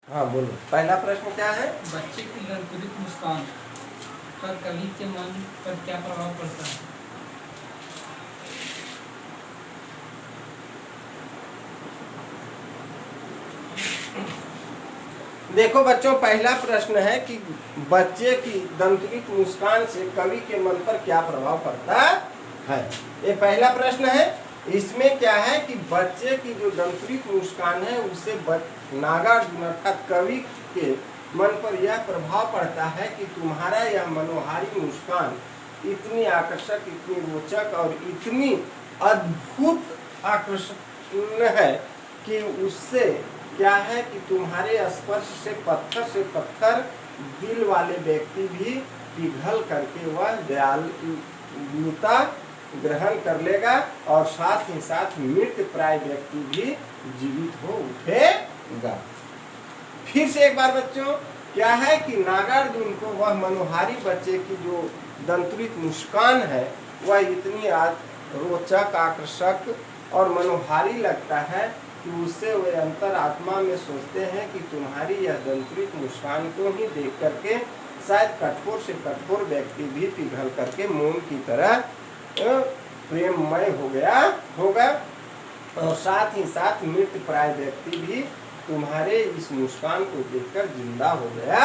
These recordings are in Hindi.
हाँ बोलो, पहला प्रश्न क्या है? बच्चे की लड़तुलित मुस्कान पर कवि के मन पर क्या प्रभाव पड़ता है? देखो बच्चों, पहला प्रश्न है कि बच्चे की दंतुरित मुस्कान से कवि के मन पर क्या प्रभाव पड़ता है। ये पहला प्रश्न है। इसमें क्या है कि बच्चे की जो दंतुरित मुस्कान है उससे नागार्जुन अर्थात कवि के मन पर यह प्रभाव पड़ता है कि तुम्हारा यह मनोहारी मुस्कान इतनी आकर्षक, इतनी रोचक और इतनी अद्भुत आकर्षण है कि उससे क्या है कि तुम्हारे स्पर्श से पत्थर दिल वाले व्यक्ति भी पिघल करके वह दयालुता ग्रहण कर लेगा और साथ ही साथ मृत प्राय व्यक्ति भी जीवित हो उठेगा। फिर से एक बार बच्चों, क्या है कि नागार्जुन को वह मनोहारी बच्चे की जो दंतुरित मुस्कान है वह इतनी रोचक, आकर्षक और मनोहारी लगता है कि उससे वे अंतर आत्मा में सोचते हैं कि तुम्हारी यह दंतुरित मुस्कान को ही देख करके शायद कठोर से कठोर व्यक्ति भी पिघल करके मोम की तरह प्रेममय हो गया होगा और साथ ही साथ मृत प्राय व्यक्ति भी तुम्हारे इस मुस्कान को देखकर जिंदा हो गया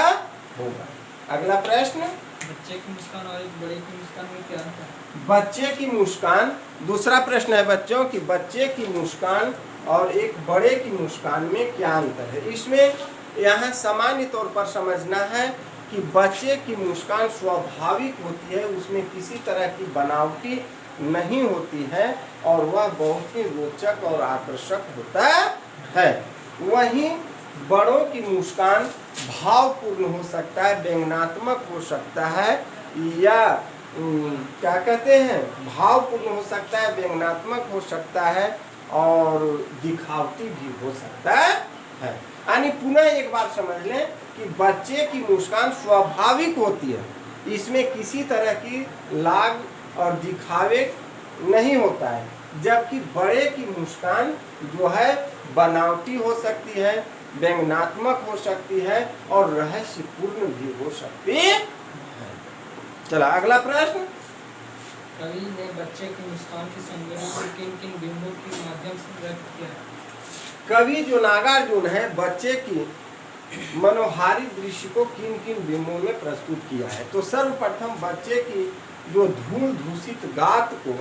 होगा। अगला प्रश्न, बच्चे की मुस्कान और एक बड़े की मुस्कान में क्या अंतर है? बच्चे की मुस्कान, दूसरा प्रश्न है बच्चों कि बच्चे की मुस्कान और एक बड़े की मुस्कान में क्या अंतर है। इसमें यहाँ सामान्य तौर पर समझना है कि बच्चे की मुस्कान स्वाभाविक होती है, उसमें किसी तरह की बनावटी नहीं होती है और वह बहुत ही रोचक और आकर्षक होता है। वहीं बड़ों की मुस्कान भावपूर्ण हो सकता है, व्यंग्यात्मक हो सकता है या क्या कहते हैं, भावपूर्ण हो सकता है, व्यंग्यात्मक हो सकता है और दिखावटी भी हो सकता है। यानी पुनः एक बार समझ लें कि बच्चे की मुस्कान स्वाभाविक होती है, इसमें किसी तरह की लाग और दिखावे नहीं होता है, जबकि बड़े की मुस्कान जो है बनावटी हो सकती है, व्यंग्यात्मक हो सकती है और रहस्यपूर्ण भी हो सकती है। चला अगला प्रश्न, कवि ने बच्चे की मुस्कान की सौंदर्य को किन किन बिंबों के माध्यम से व्यक्त किया है? कवि जो नागार्जुन है बच्चे की मनोहारी दृश्य को किन किन बिंबों में प्रस्तुत किया है। तो सर्वप्रथम बच्चे की जो धूल दूषित गात को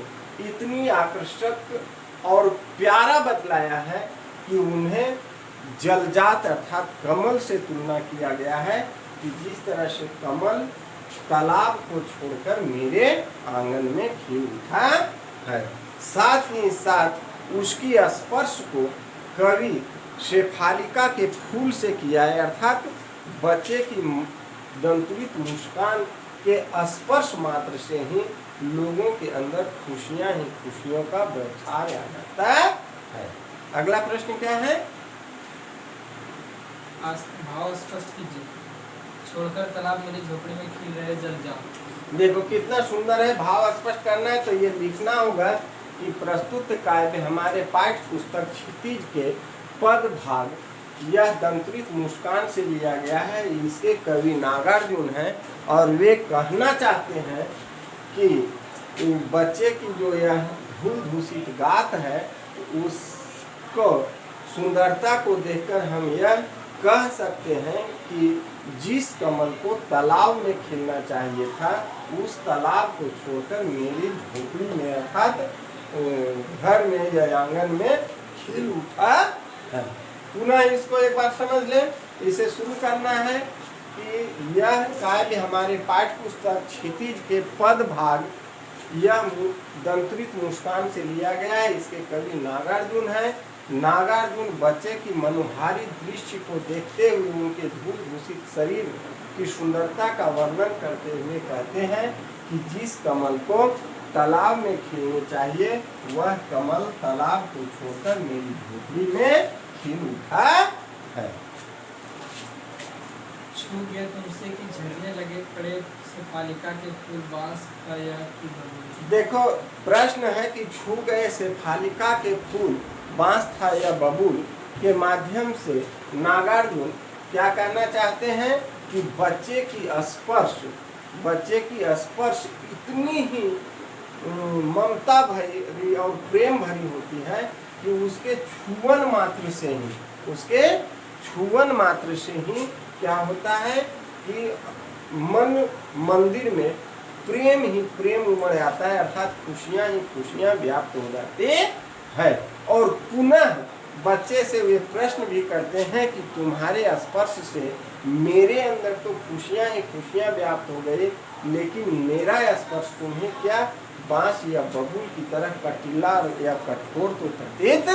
इतनी आकर्षक और प्यारा बतलाया है कि उन्हें जलजात अर्थात कमल से तुलना किया गया है कि जिस तरह से कमल तालाब को छोड़कर मेरे आंगन में खिल उठा है। साथ ही साथ उसकी स्पर्श को कवि शेफालिका के फूल से किया है, अर्थात बच्चे की दंतुरित मुस्कान के स्पर्श मात्र से ही लोगों के अंदर खुशियां ही खुशियों का बौछार आ जाता है। अगला प्रश्न क्या है? भाव स्पष्ट कीजिए। छोड़कर तालाब मेरी झोपड़ी में खिल रहे जल जाओ। देखो कितना सुंदर है। भाव स्पष्ट करना है तो ये लिखना होगा कि प्रस्तुत काव्य हमारे पाठ्य पुस्तक क्षितिज के पद भाग यह दंतुरित मुस्कान से लिया गया है। इसके कवि नागार्जुन हैं और वे कहना चाहते हैं कि बच्चे की जो यह धूल दूषित गात है उसको सुंदरता को देखकर हम यह कह सकते हैं कि जिस कमल को तालाब में खिलना चाहिए था उस तालाब को छोड़कर मेरी झोपड़ी में अर्थात घर में या आंगन में खिल उठा है। पुनः इसको एक बार समझ लें। इसे शुरू करना है कि यह काव्य हमारे पाठ्य पुस्तक क्षितिज के पद भाग यह दंतुरित मुस्कान से लिया गया है। इसके कवि नागार्जुन है। नागार्जुन बच्चे की मनोहारी दृश्य को देखते हुए उनके धूल दूषित शरीर की सुंदरता का वर्णन करते हुए कहते हैं कि जिस कमल को तालाब में खिलने चाहिए वह कमल तालाब को छोड़कर मेरी झोपड़ी में खिल उठा है। छू गया तुमसे कि झरने लगे पड़े शेफालिका के फूल बांस का या कि बबूल। देखो प्रश्न है कि छू गए शेफालिका के फूल बांस था या बबूल के माध्यम से नागार्जुन क्या कहना चाहते हैं कि बच्चे की स्पर्श इतनी ही ममता भरी और प्रेम भरी होती है कि उसके छुअन मात्र से ही क्या होता है कि मंदिर में प्रेम उमड़ आता है, अर्थात खुशियां व्याप्त हो जाती है। और पुनः बच्चे से वे प्रश्न भी करते हैं कि तुम्हारे स्पर्श से मेरे अंदर तो खुशियां व्याप्त हो गई, लेकिन मेरा स्पर्श तुम्हें क्या बांस या बबूल की तरह कटीला या कठोर तो प्रतीत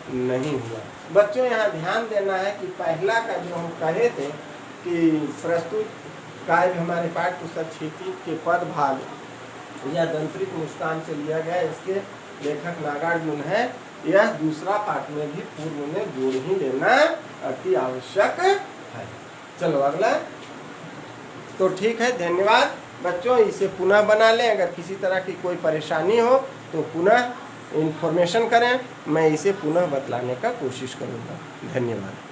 नहीं हुआ। बच्चों यहाँ ध्यान देना है कि पहला का जो हम कहे थे कि प्रस्तुत काव्य हमारे पाठ्य पुस्तक क्षेत्रीय के पद भाग या दंत्रिक मुस्कान से लिया गया, इसके लेखक नागार्जुन है। यह दूसरा पाठ में भी पूर्व में जोड़ ही लेना अति आवश्यक है। चलो अगला। तो ठीक है, धन्यवाद बच्चों। इसे पुनः बना लें, अगर किसी तरह की कोई परेशानी हो तो पुनः इन्फॉर्मेशन करें, मैं इसे पुनः बतलाने का कोशिश करूँगा। धन्यवाद।